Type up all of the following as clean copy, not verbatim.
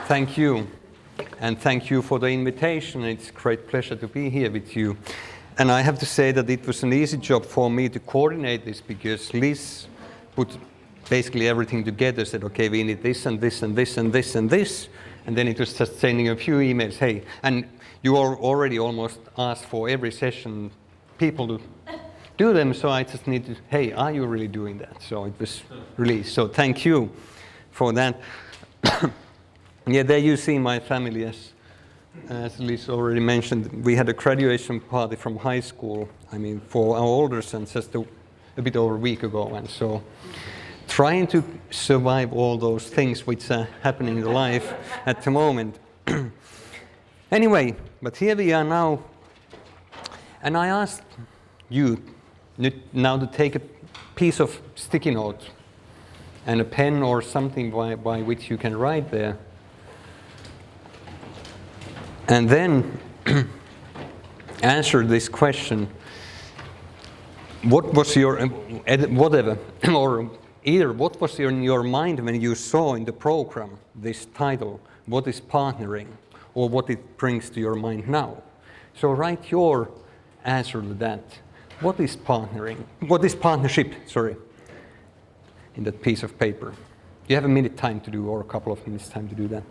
Thank you. And thank you for the invitation. It's a great pleasure to be here with you. And I have to say that it was an easy job for me to coordinate this because Liz put basically everything together, said, okay, we need this and this and this and this and this. And then it was just sending a few emails, hey, and you already almost asked for every session people to do them, so I just need to, hey, are you really doing that? So it was released. So thank you for that. Yeah, there you see my family, as Liz already mentioned. We had a graduation party from high school, I mean, for our older son just a bit over a week ago. And so trying to survive all those things which are happening in life at the moment. Anyway, but here we are now. And I asked you now to take a piece of sticky note and a pen or something by which you can write there. And then answer this question. What was your, whatever, or either what was in your mind when you saw in the program this title, what is partnering, or what it brings to your mind now? So write your answer to that. What is partnering? What is partnership, sorry, in that piece of paper? You have a minute time to do, or a couple of minutes time to do that.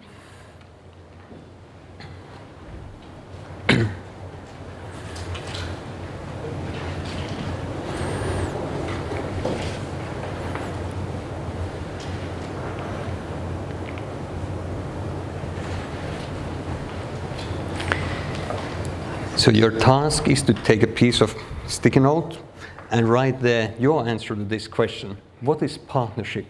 So your task is to take a piece of sticky note and write there your answer to this question. What is partnership?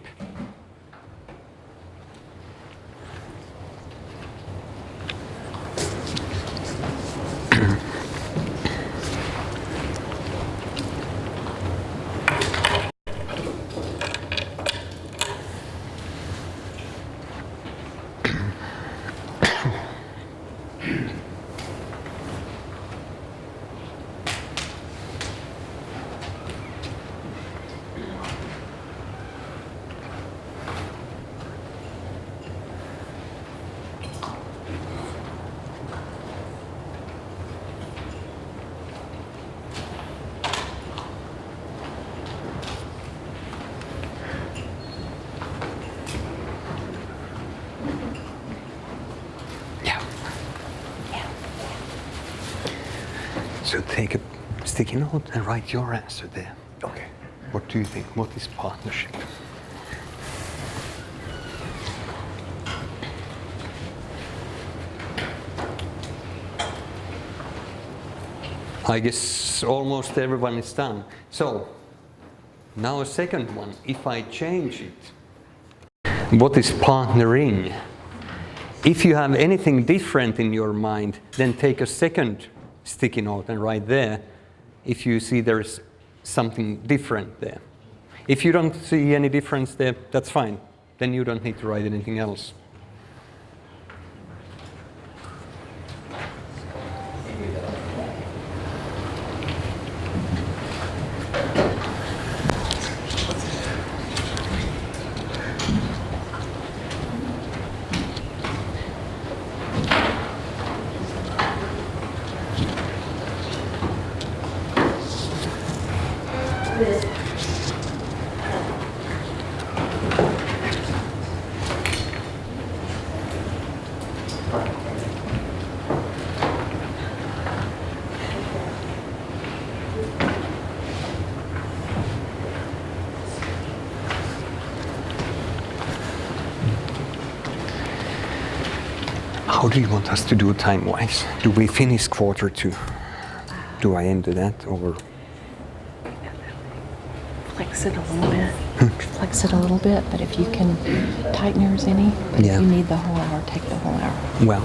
So take a sticky note and write your answer there. Okay. What do you think? What is partnership? I guess almost everyone is done. So now a second one. If I change it, what is partnering? If you have anything different in your mind, then take a second sticky note and write there if you see there's something different there. If you don't see any difference there, that's fine. Then you don't need to write anything else. How do you want us to do time-wise? Do we finish quarter two? Do I end that or? Flex it a little bit. Flex it a little bit, but if you can tighten yours any, but if you need the whole hour, take the whole hour. Well,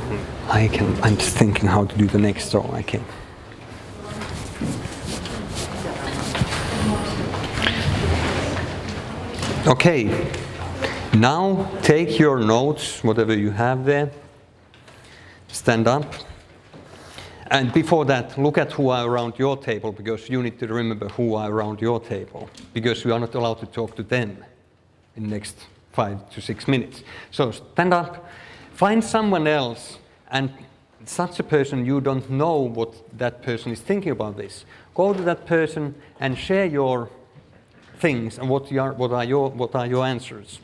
I can. I'm just thinking how to do the next, so I can. Okay. Now take your notes, whatever you have there. Stand up. And before that, look at who are around your table, because you need to remember who are around your table, because you are not allowed to talk to them in the next 5 to 6 minutes. So stand up, Find someone else, and such a person you don't know what that person is thinking about this. Go to that person and share your things and what are your answers.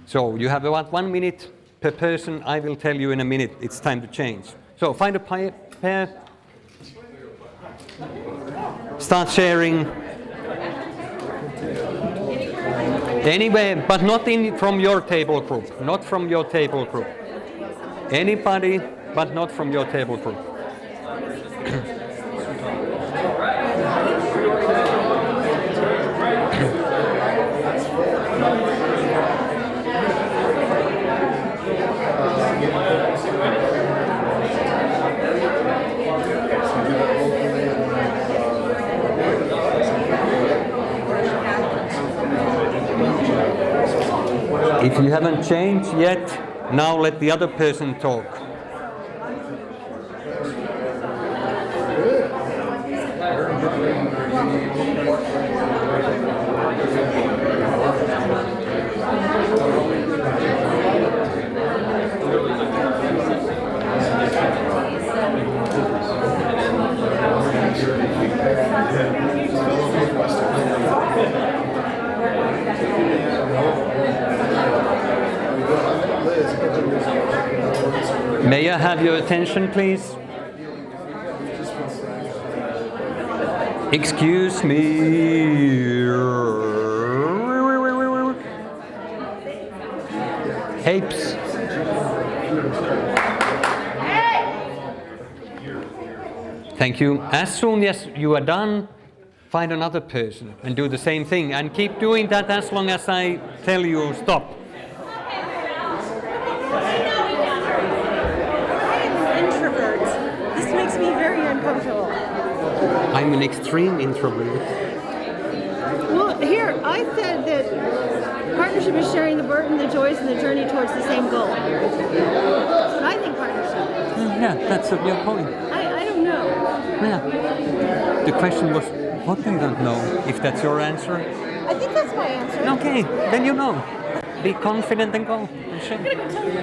So you have about 1 minute per person. I will tell you in a minute it's time to change. So find a pair, start sharing. Anywhere, but not from your table group. Not from your table group. Anybody, but not from your table group. If you haven't changed yet, now let the other person talk. May I have your attention, please? Excuse me. Apes. Thank you. As soon as you are done, find another person and do the same thing. And keep doing that as long as I tell you stop. I'm an extreme introvert. Well, here, I said that partnership is sharing the burden, the joys, and the journey towards the same goal. That's what I think partnership is. Yeah, that's your point. I don't know. Yeah. The question was, what do you don't know? If that's your answer? I think that's my answer. Okay, then you know. Be confident and go. And share. I'm going to go tell you.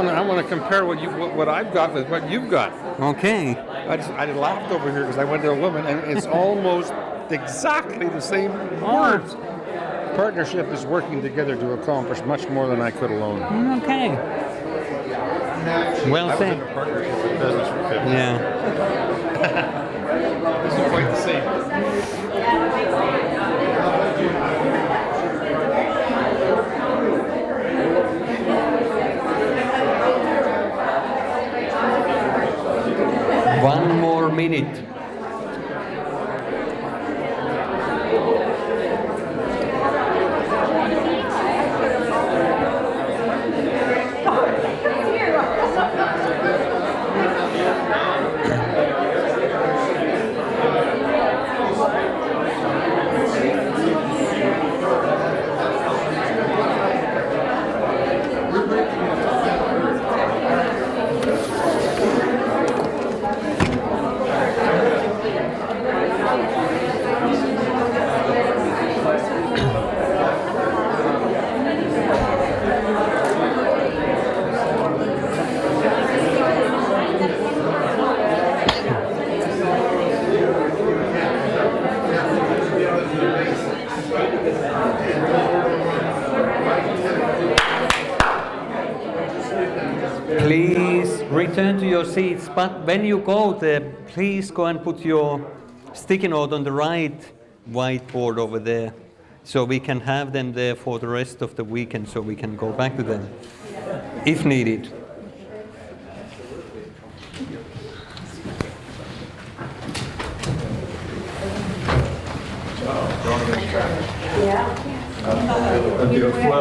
I want to compare what I've got with what you've got. Okay. I laughed over here because I went to a woman and it's almost exactly the same words. Partnership is working together to accomplish much more than I could alone. Okay. Well said. Partnership with business for 50. Yeah. It's quite the same. One more minute. Please return to your seats, but when you go there, please go and put your sticky note on the right whiteboard over there, so we can have them there for the rest of the weekend, so we can go back to them if needed.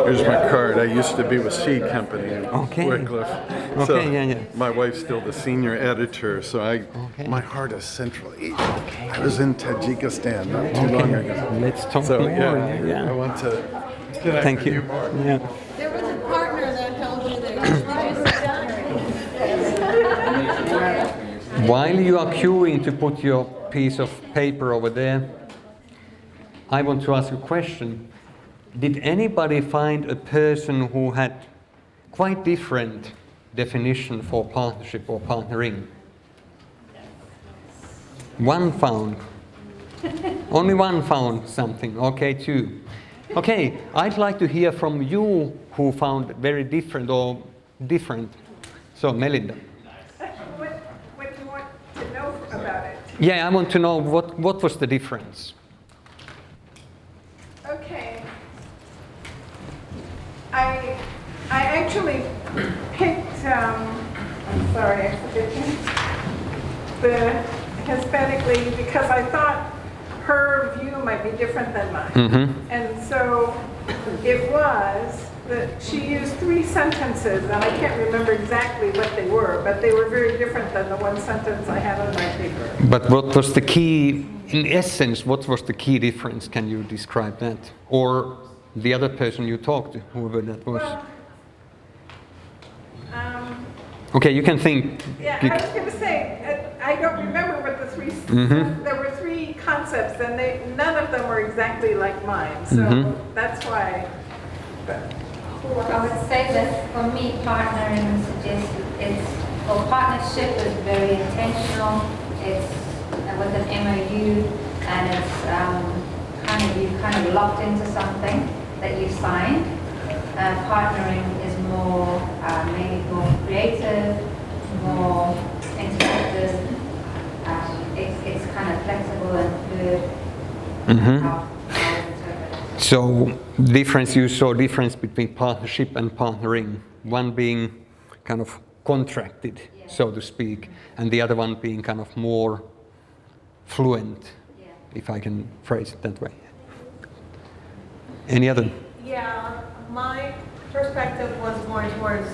Here's my card. I used to be with Seed Company in Wycliffe. Okay, So yeah. my wife's still the senior editor, so my heart is Central Asia. I was in Tajikistan not too long ago. Let's talk So more. yeah, I want to connect Thank with you. you more. Yeah. There was a partner that told you that. While you are queuing to put your piece of paper over there, I want to ask a question. Did anybody find a person who had quite different definition for partnership or partnering? One found. Only one found something. Okay, two. Okay, I'd like to hear from you who found very different or different. So, Melinda. What do you want to know about it? Yeah, I want to know what was the difference. Okay. I actually picked, I'm sorry, I forget the Hispanic lady because I thought her view might be different than mine. Mm-hmm. And so it was that she used 3 sentences, and I can't remember exactly what they were, but they were very different than the one sentence I had on my paper. But what was the key, in essence, what was the key difference? Can you describe that? Or the other person you talked to, whoever that was? Well, Okay, you can think. yeah, I was going to say, I don't remember what the 3, there were 3 concepts, and none of them were exactly like mine, so that's why. But, I would say that for me, partnering partnership is very intentional. It's with an MOU, and it's you kind of locked into something that you signed. Partnering is more maybe more creative, more interactive. It's kind of flexible and fluid. How I interpret it. So, you saw difference between partnership and partnering. One being kind of contracted, so to speak, and the other one being kind of more fluent, if I can phrase it that way. Any other? Yeah, my perspective was more towards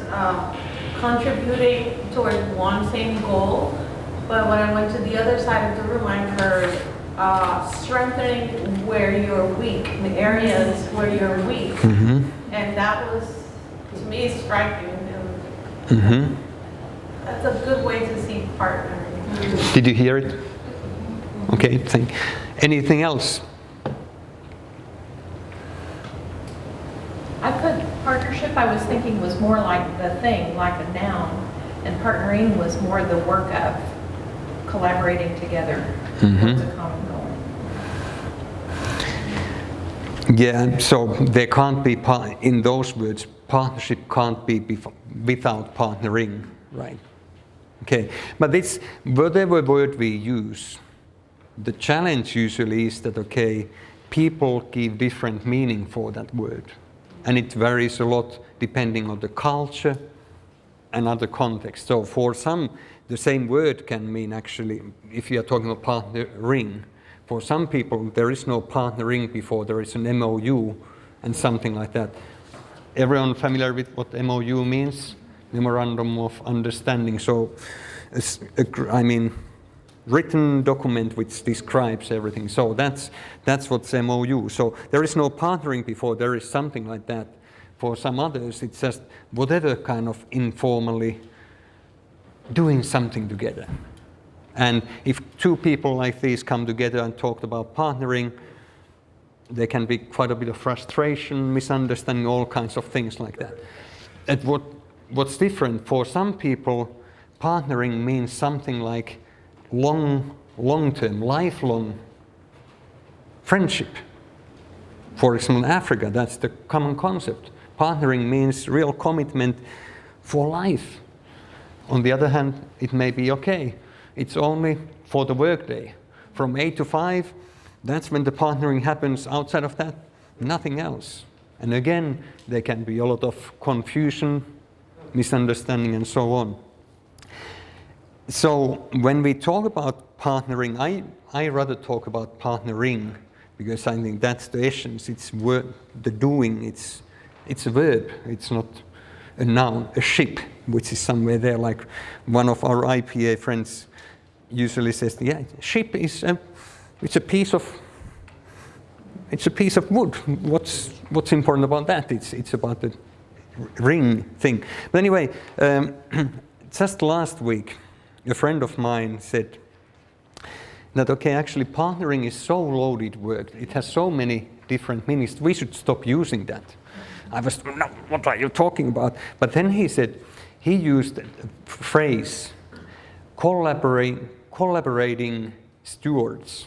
contributing towards one same goal. But when I went to the other side of the room, I heard strengthening where you're weak, the areas where you're weak. And that was, to me, striking. That's a good way to see partnering. Did you hear it? Okay, anything else? Partnership, I was thinking, was more like the thing, like a noun, and partnering was more the work of collaborating together towards a common goal. Yeah, so there can't be, in those words, partnership can't be without partnering, right? Okay, but it's whatever word we use, the challenge usually is that, okay, people give different meaning for that word. And it varies a lot depending on the culture and other contexts. So for some, the same word can mean actually, if you are talking about partnering, for some people there is no partnering before there is an MOU and something like that. Everyone familiar with what MOU means? Memorandum of Understanding. So, written document which describes everything. So that's what's MOU. So there is no partnering before there is something like that. For some others, it's just whatever kind of informally doing something together. And if 2 people like these come together and talk about partnering, there can be quite a bit of frustration, misunderstanding, all kinds of things like that. And what's different, for some people, partnering means something like long-term, lifelong friendship. For example, in Africa, that's the common concept. Partnering means real commitment for life. On the other hand, it may be okay. It's only for the workday. From 8 to 5, that's when the partnering happens. Outside of that, nothing else. And again, there can be a lot of confusion, misunderstanding, and so on. So when we talk about partnering, I rather talk about partnering because I think that's the essence. It's the doing. It's a verb. It's not a noun. A ship, which is somewhere there, like one of our IPA friends usually says, yeah, ship is it's a piece of wood. What's important about that? It's about the ring thing. But anyway, just last week, a friend of mine said that, okay, actually partnering is so loaded word. It has so many different meanings. We should stop using that. I was, no, what are you talking about? But then he said, he used the phrase, collaborating stewards.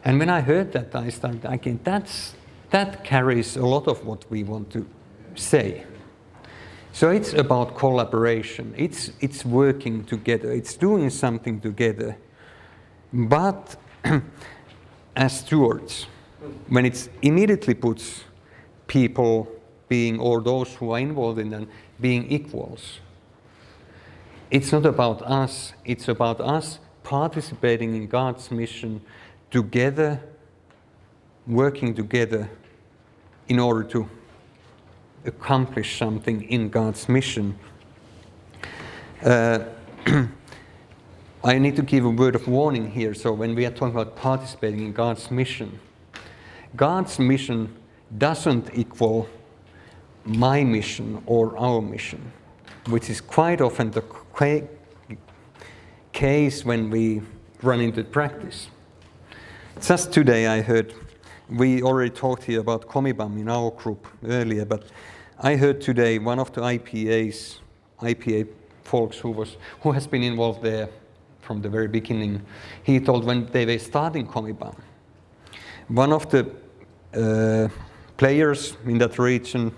And when I heard that, I started thinking, that carries a lot of what we want to say. So it's about collaboration. It's working together. It's doing something together. But as stewards, when it immediately puts people being, or those who are involved in them, being equals, it's not about us. It's about us participating in God's mission together, working together in order to accomplish something in God's mission. I need to give a word of warning here. So when we are talking about participating in God's mission doesn't equal my mission or our mission, which is quite often the case when we run into practice. Just today I heard, we already talked here about Comibam in our group earlier, but I heard today one of the IPA folks who has been involved there from the very beginning. He told when they were starting Comibam, one of the players in that region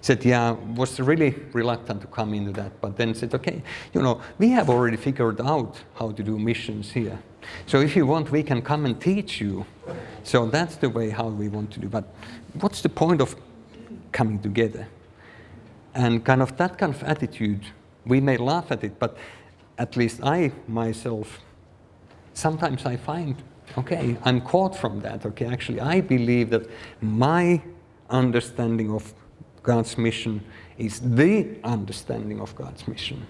said, was really reluctant to come into that, but then said, okay, we have already figured out how to do missions here. So if you want, we can come and teach you. So that's the way how we want to do. But what's the point of coming together? And that kind of attitude, we may laugh at it, but at least I myself, sometimes I find, okay, I'm caught from that. Okay, actually, I believe that my understanding of God's mission is the understanding of God's mission.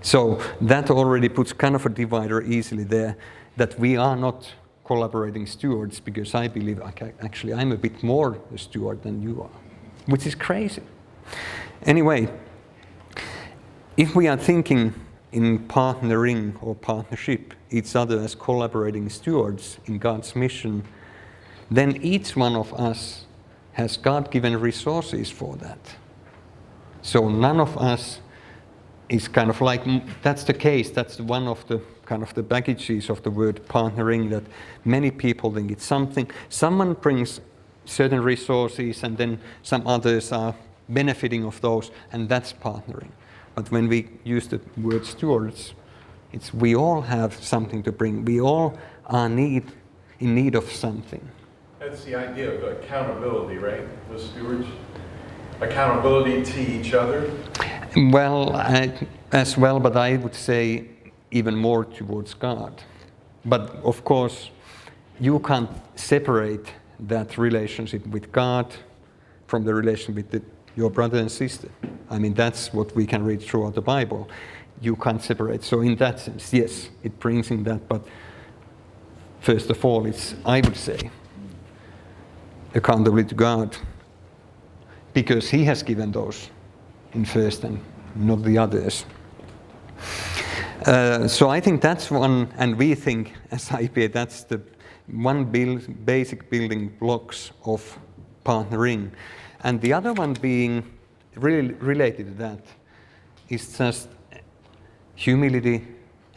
So that already puts kind of a divider easily there, that we are not collaborating stewards, because I believe actually I'm a bit more a steward than you are, which is crazy. Anyway, if we are thinking in partnering or partnership each other as collaborating stewards in God's mission, then each one of us has God-given resources for that. So none of us is kind of like, that's the case, that's one of the kind of the baggages of the word partnering, that many people think it's something, someone brings certain resources and then some others are benefiting of those, and that's partnering. But when we use the word stewards, it's we all have something to bring. We all are in need of something. That's the idea of accountability, right? The stewards, accountability to each other. Well, as well, but I would say even more towards God. But of course, you can't separate that relationship with God from the relationship with your brother and sister. I mean, that's what we can read throughout the Bible. You can't separate. So in that sense, yes, it brings in that. But first of all, it's, I would say, accountability to God, because He has given those in first and not the others. So I think that's one, and we think as IPA that's the one basic building blocks of partnering. And the other one being really related to that is just humility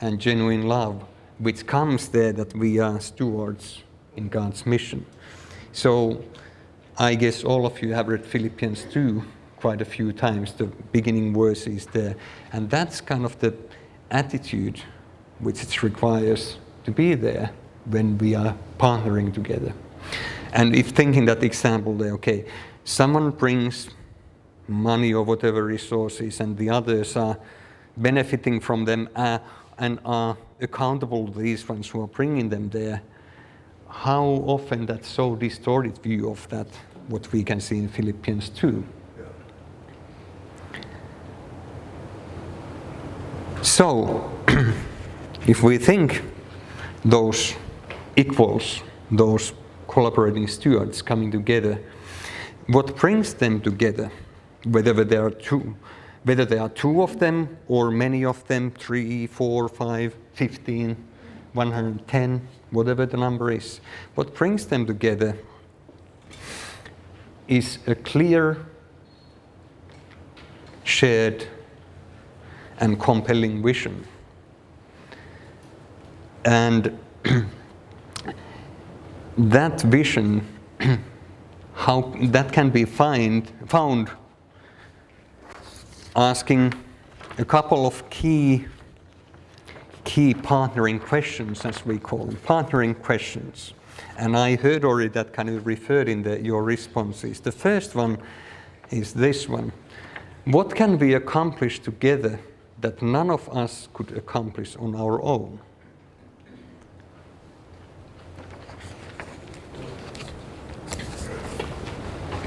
and genuine love, which comes there that we are stewards in God's mission. So I guess all of you have read Philippians 2 quite a few times, the beginning verses there. And that's kind of the attitude which it requires to be there when we are partnering together. And if thinking that example there, okay, someone brings money or whatever resources and the others are benefiting from them and are accountable to these ones who are bringing them there, how often that so distorted view of that, what we can see in Philippians 2. So, if we think those equals, those collaborating stewards coming together, what brings them together, whether there are two of them or many of them, 3, 4, 5, 15, 110, whatever the number is, what brings them together is a clear, shared, and compelling vision. And that vision, how that can be found asking a couple of key partnering questions, as we call them, partnering questions. And I heard already that kind of referred in your responses. The first one is this one. What can we accomplish together that none of us could accomplish on our own?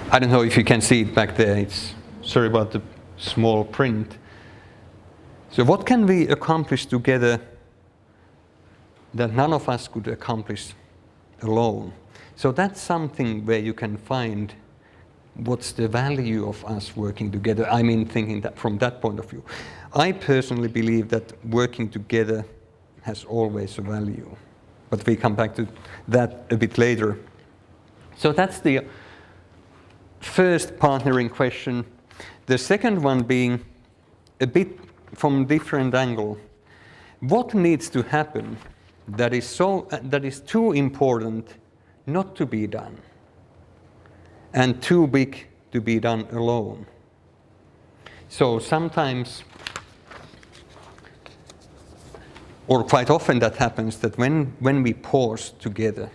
I don't know if you can see it back there. Sorry about the small print. So what can we accomplish together that none of us could accomplish alone? So that's something where you can find what's the value of us working together. I mean, thinking that from that point of view. I personally believe that working together has always a value. But we come back to that a bit later. So that's the first partnering question. The second one being a bit from a different angle. What needs to happen that is too important not to be done and too big to be done alone? So sometimes, or quite often that happens, that when we pause together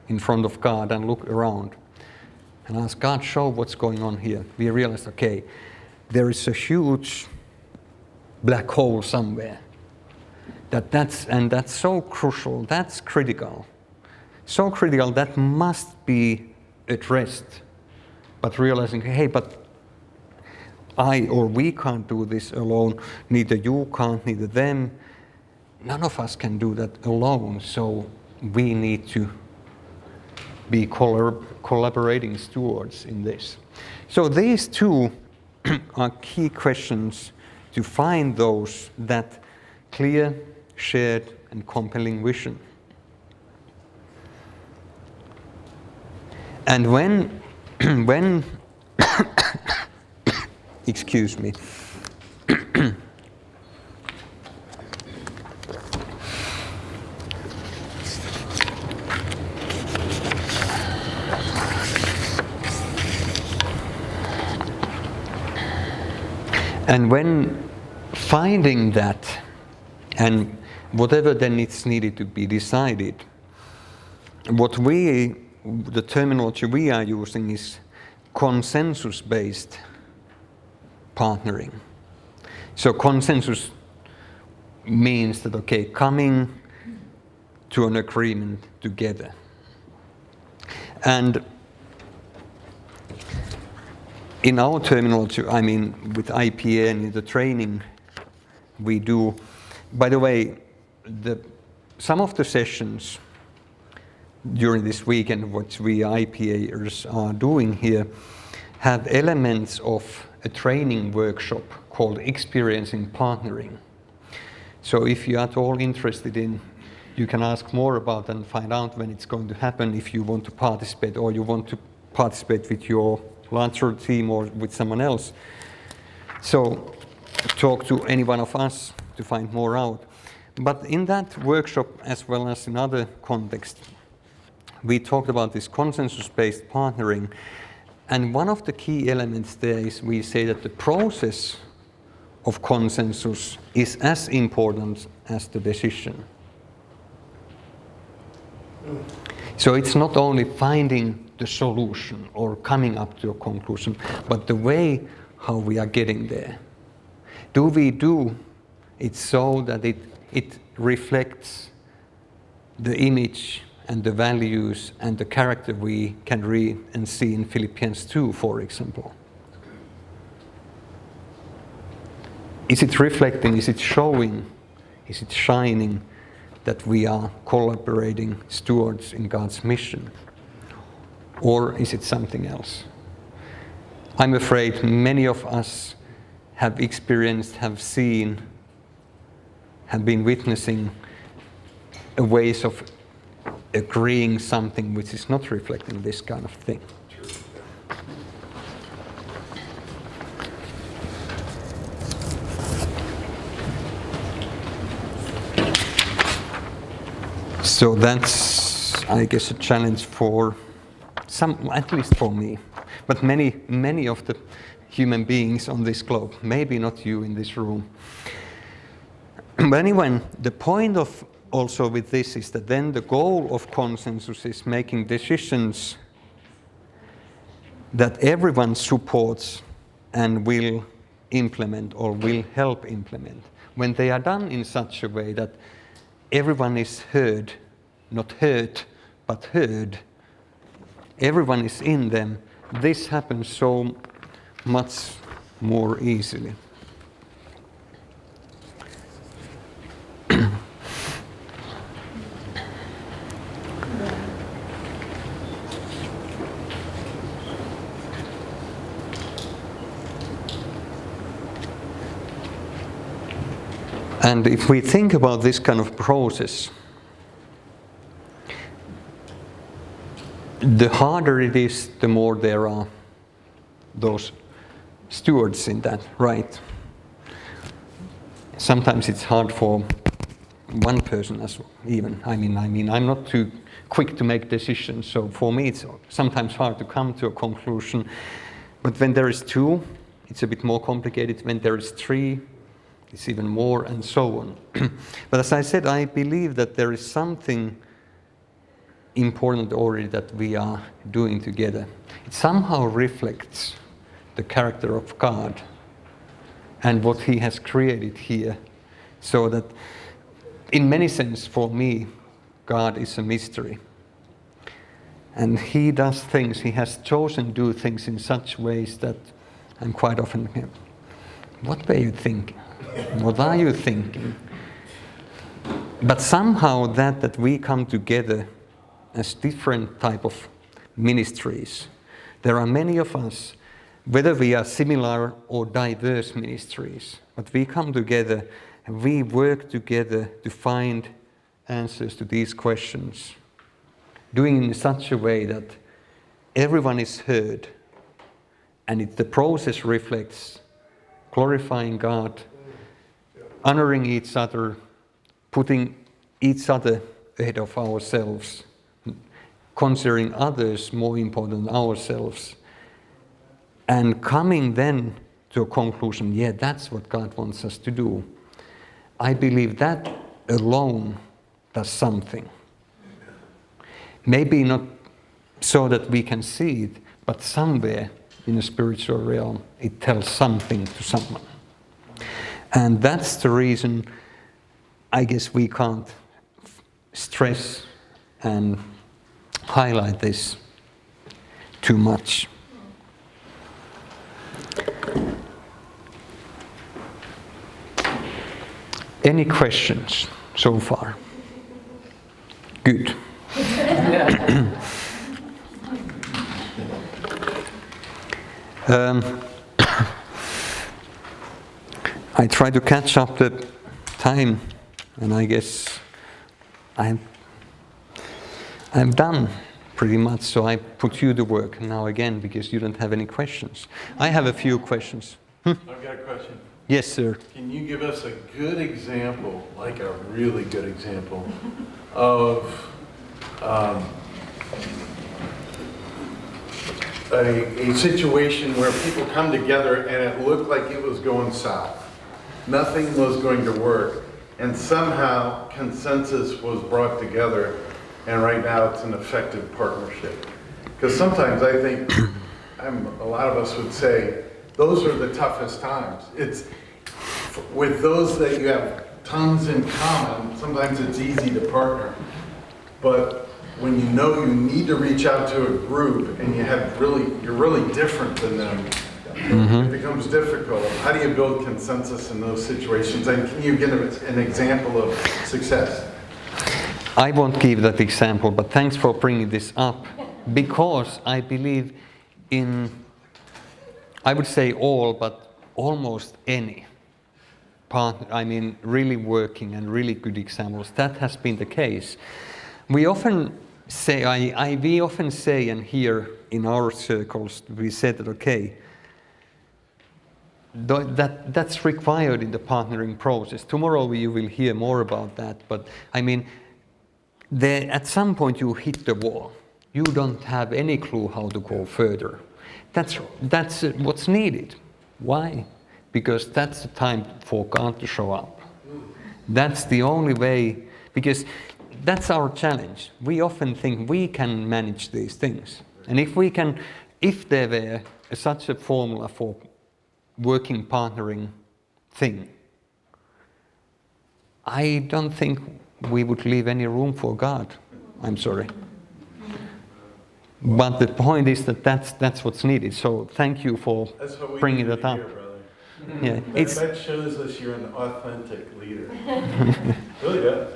in front of God and look around and ask God, show what's going on here, we realize, okay, there is a huge black hole somewhere. That's so crucial, that's critical. So critical that must be addressed. But realizing, hey, but we can't do this alone, neither you can't, neither them. None of us can do that alone, so we need to be collaborating stewards in this. So these two are key questions to find that clear, shared, and compelling vision. And when excuse me, and when finding that, and whatever then is needed to be decided, the terminology we are using is consensus-based partnering. So consensus means that, okay, coming to an agreement together. And in our terminology, I mean with IPA and in the training we do, by the way, some of the sessions during this weekend, what we IPAers are doing here, have elements of a training workshop called Experiencing Partnering. So if you are at all interested in, you can ask more about and find out when it's going to happen if you want to participate, or you want to participate with your larger team or with someone else. So talk to any one of us to find more out. But in that workshop, as well as in other contexts, we talked about this consensus-based partnering. And one of the key elements there is we say that the process of consensus is as important as the decision. So it's not only finding the solution or coming up to a conclusion, but the way how we are getting there. Do we do it so that it it reflects the image and the values and the character we can read and see in Philippians 2, for example. Is it reflecting, is it showing, is it shining that we are collaborating stewards in God's mission? Or is it something else? I'm afraid many of us have experienced, have seen, have been witnessing ways of agreeing something which is not reflecting this kind of thing. So that's, I guess, a challenge for some, at least for me, but many of the human beings on this globe, maybe not you in this room. But anyway, the point of also with this is that then the goal of consensus is making decisions that everyone supports and will implement or will help implement. When they are done in such a way that everyone is heard, not hurt, but heard, everyone is in them, this happens so much more easily. And if we think about this kind of process, the harder it is, the more there are those stewards in that, right? Sometimes it's hard for one person as well, even. I mean, I'm not too quick to make decisions, so for me it's sometimes hard to come to a conclusion. But when there is two, it's a bit more complicated. When there is three, it's even more, and so on. But as I said, I believe that there is something important already that we are doing together. It somehow reflects the character of God and what He has created here. So that in many sense for me, God is a mystery. And He does things, He has chosen to do things in such ways that I'm quite often, what were you thinking? What are you thinking? But somehow that we come together as different type of ministries. There are many of us, whether we are similar or diverse ministries, but we come together and we work together to find answers to these questions, doing it in such a way that everyone is heard, and the process reflects glorifying God, honoring each other, putting each other ahead of ourselves, considering others more important than ourselves, and coming then to a conclusion, yeah, that's what God wants us to do. I believe that alone does something. Maybe not so that we can see it, but somewhere in a spiritual realm, it tells something to someone. And that's the reason I guess we can't stress and highlight this too much. Any questions so far? Good. I try to catch up the time, and I guess I'm done pretty much, so I put you to work now again because you don't have any questions. I have a few questions. I've got a question. Yes, sir. Can you give us a good example, like a really good example, of a situation where people come together and it looked like it was going south? Nothing was going to work, and somehow consensus was brought together, and right now it's an effective partnership. Because sometimes I think, a lot of us would say, those are the toughest times. It's with those that you have tons in common, sometimes it's easy to partner. But when you know you need to reach out to a group and you're really different than them, it becomes difficult. How do you build consensus in those situations? And can you give an example of success? I won't give that example, but thanks for bringing this up, because I believe in, I would say all, but almost any part, really working and really good examples, that has been the case. We often say, we often say, and here in our circles, we said that, okay, that's required in the partnering process. Tomorrow you will hear more about that, but at some point you hit the wall. You don't have any clue how to go further. That's what's needed. Why? Because that's the time for God to show up. That's the only way, because that's our challenge. We often think we can manage these things. And if there were such a formula for working partnering thing, I don't think we would leave any room for God. I'm sorry. But the point is that that's what's needed. So thank you for bringing that up. Yeah, that shows us you're an authentic leader. Really does.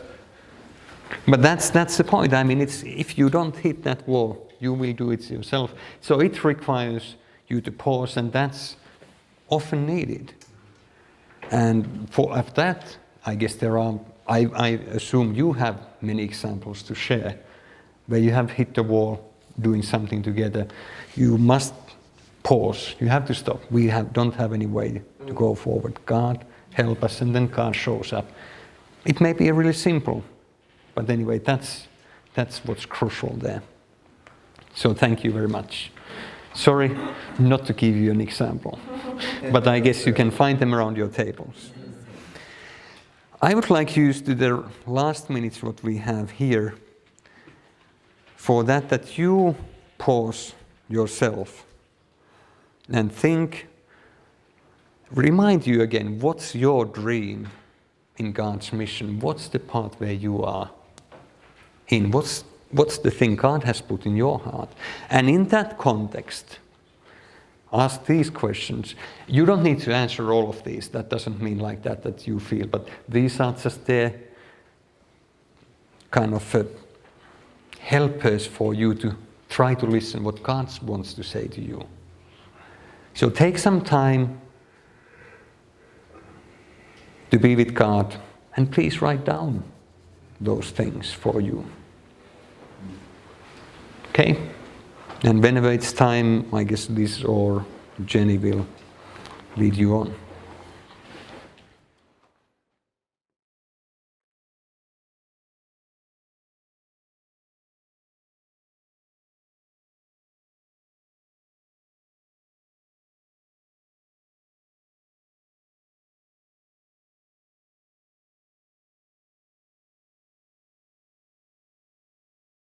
But that's the point. It's if you don't hit that wall, you will do it yourself. So it requires you to pause, and that's often needed. And for that, I guess there are. I assume you have many examples to share where you have hit the wall doing something together. You must pause. You have to stop. We don't have any way to go forward. God help us, and then God shows up. It may be really simple, but anyway, that's what's crucial there. So thank you very much. Sorry not to give you an example, but I guess you can find them around your tables. I would like to use the last minutes what we have here for that you pause yourself and think, remind you again, what's your dream in God's mission? What's the part where you are in? What's the thing God has put in your heart? And in that context, ask these questions. You don't need to answer all of these. That doesn't mean like that you feel, but these are just there kind of helpers for you to try to listen what God wants to say to you. So take some time to be with God, and please write down those things for you. Okay? And whenever it's time, I guess Liz or Jenny will lead you on.